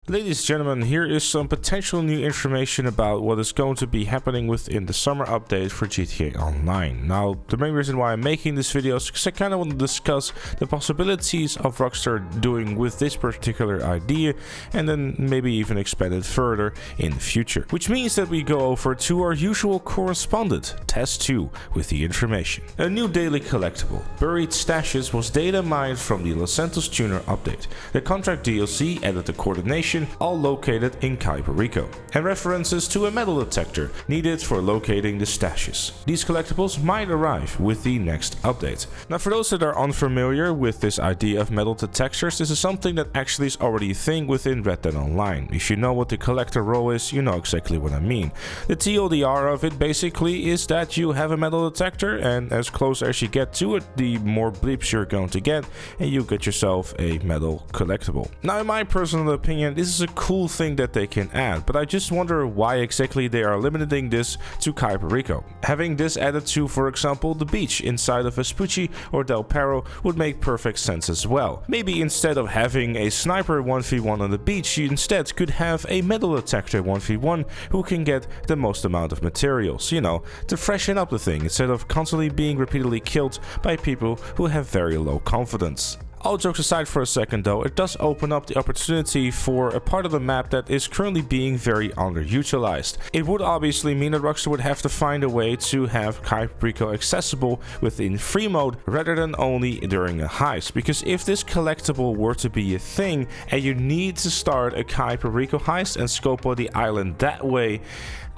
Ladies and gentlemen, here is some potential new information about what is going to be happening within the summer update for GTA Online. Now, the main reason why I'm making this video is because I kind of want to discuss the possibilities of Rockstar doing with this particular idea and then maybe even expand it further in the future. Which means that we go over to our usual correspondent, Test 2, with the information. A new daily collectible, Buried Stashes, was data mined from the Los Santos Tuner update. The contract DLC added the coordination, all located in Cayo Perico, and references to a metal detector needed for locating the stashes. These collectibles might arrive with the next update. Now, for those that are unfamiliar with this idea of metal detectors, this is something that actually is already a thing within Red Dead Online. If you know what the collector role is, you know exactly what I mean. The TLDR of it basically is that you have a metal detector, and as close as you get to it, the more bleeps you're going to get, and you get yourself a metal collectible. Now, in my personal opinion, this is a cool thing that they can add, but I just wonder why exactly they are limiting this to Cayo Perico. Having this added to, for example, the beach inside of Vespucci or Del Perro would make perfect sense as well. Maybe instead of having a sniper 1v1 on the beach, you instead could have a metal detector 1v1 who can get the most amount of materials, you know, to freshen up the thing instead of constantly being repeatedly killed by people who have very low confidence. All jokes aside for a second though, it does open up the opportunity for a part of the map that is currently being very underutilized. It would obviously mean that Rockstar would have to find a way to have Cayo Perico accessible within free mode rather than only during a heist, because if this collectible were to be a thing and you need to start a Cayo Perico heist and scope out the island that way,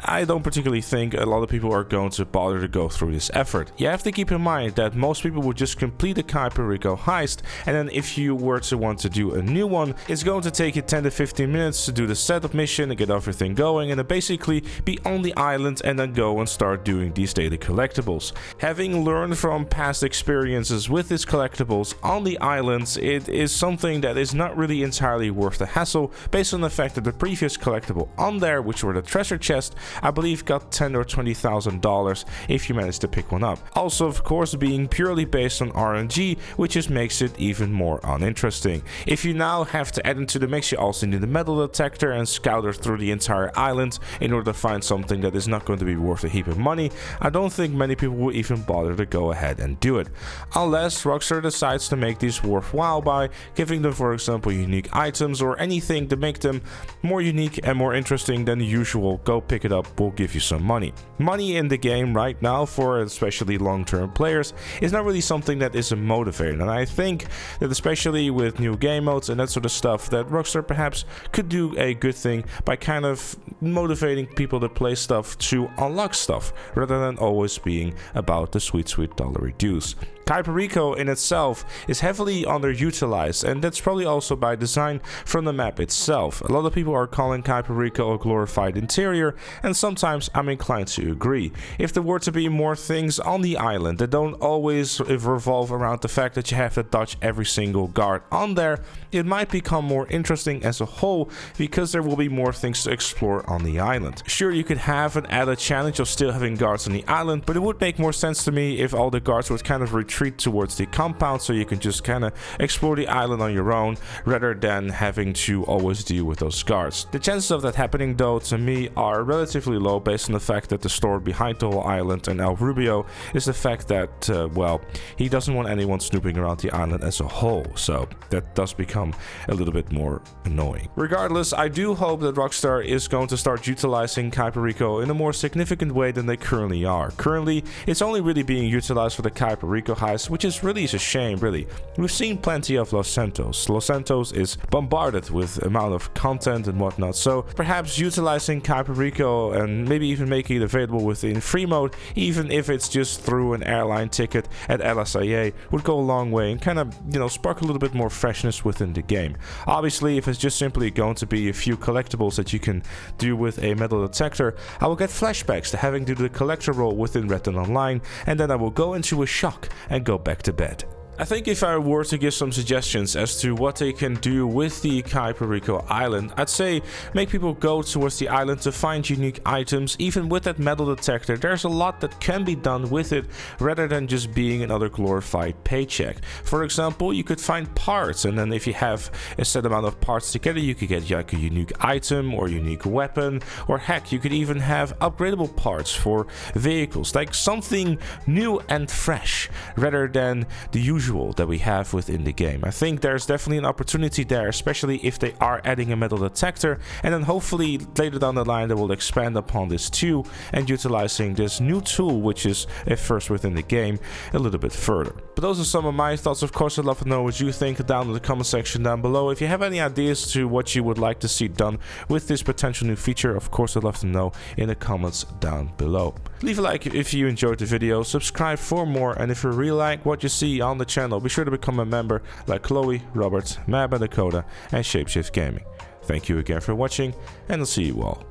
I don't particularly think a lot of people are going to bother to go through this effort. You have to keep in mind that most people would just complete a Cayo Perico heist, and then if you were to want to do a new one, it's going to take you 10 to 15 minutes to do the setup mission and get everything going, and then basically be on the island and then go and start doing these daily collectibles. Having learned from past experiences with these collectibles on the islands, it is something that is not really entirely worth the hassle, based on the fact that the previous collectible on there, which were the treasure chest, I believe got $10,000 or $20,000 if you managed to pick one up. Also, of course, being purely based on RNG, which just makes it even more uninteresting. If you now have to add into the mix, you also need a metal detector and scouter through the entire island in order to find something that is not going to be worth a heap of money. I don't think many people will even bother to go ahead and do it, unless Rockstar decides to make these worthwhile by giving them, for example, unique items or anything to make them more unique and more interesting than usual. Go pick it up, will give you some money. Money in the game right now, for especially long-term players, is not really something that is a motivator, and I think that especially with new game modes and that sort of stuff, that Rockstar perhaps could do a good thing by kind of motivating people to play stuff to unlock stuff, rather than always being about the sweet dollary dues. Cayo Perico in itself is heavily underutilized, and that's probably also by design from the map itself. A lot of people are calling Cayo Perico a glorified interior, and sometimes I'm inclined to agree. If there were to be more things on the island that don't always revolve around the fact that you have to dodge every single guard on there, it might become more interesting as a whole, because there will be more things to explore on the island. Sure, you could have an added challenge of still having guards on the island, but it would make more sense to me if all the guards would kind of retreat towards the compound, so you can just kind of explore the island on your own rather than having to always deal with those guards. The chances of that happening though, to me, are relatively low, based on the fact that the story behind the whole island and El Rubio is the fact that, well, he doesn't want anyone snooping around the island as a whole, so that does become a little bit more annoying. Regardless, I do hope that Rockstar is going to start utilizing Cayo Perico in a more significant way than they currently are. Currently, it's only really being utilized for the Cayo Perico heist, which is really a shame, really. We've seen plenty of Los Santos. Los Santos is bombarded with amount of content and whatnot, so perhaps utilizing Cayo Perico and maybe even making it available within free mode, even if it's just through an airline ticket at LSIA, would go a long way and kind of, you know, spark a little bit more freshness within the game. Obviously, if it's just simply going to be a few collectibles that you can do with a metal detector, I will get flashbacks to having to do the collector role within Red Dead Online, and then I will go into a shock and go back to bed. I think if I were to give some suggestions as to what they can do with the Cayo Perico Island, I'd say make people go towards the island to find unique items. Even with that metal detector, there's a lot that can be done with it rather than just being another glorified paycheck. For example, you could find parts, and then if you have a set amount of parts together, you could get like a unique item or unique weapon, or heck, you could even have upgradable parts for vehicles, like something new and fresh rather than the usual that we have within the game. I think there's definitely an opportunity there, especially if they are adding a metal detector, and then hopefully later down the line they will expand upon this too and utilizing this new tool, which is at first within the game, a little bit further. But those are some of my thoughts. Of course, I'd love to know what you think down in the comment section down below. If you have any ideas to what you would like to see done with this potential new feature, of course I'd love to know in the comments down below. Leave a like if you enjoyed the video, subscribe for more, and if you really like what you see on the channel, be sure to become a member like Chloe, Robert, Mab, and Dakota, and Shapeshift Gaming. Thank you again for watching, and I'll see you all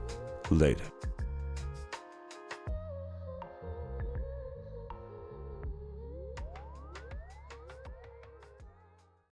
later.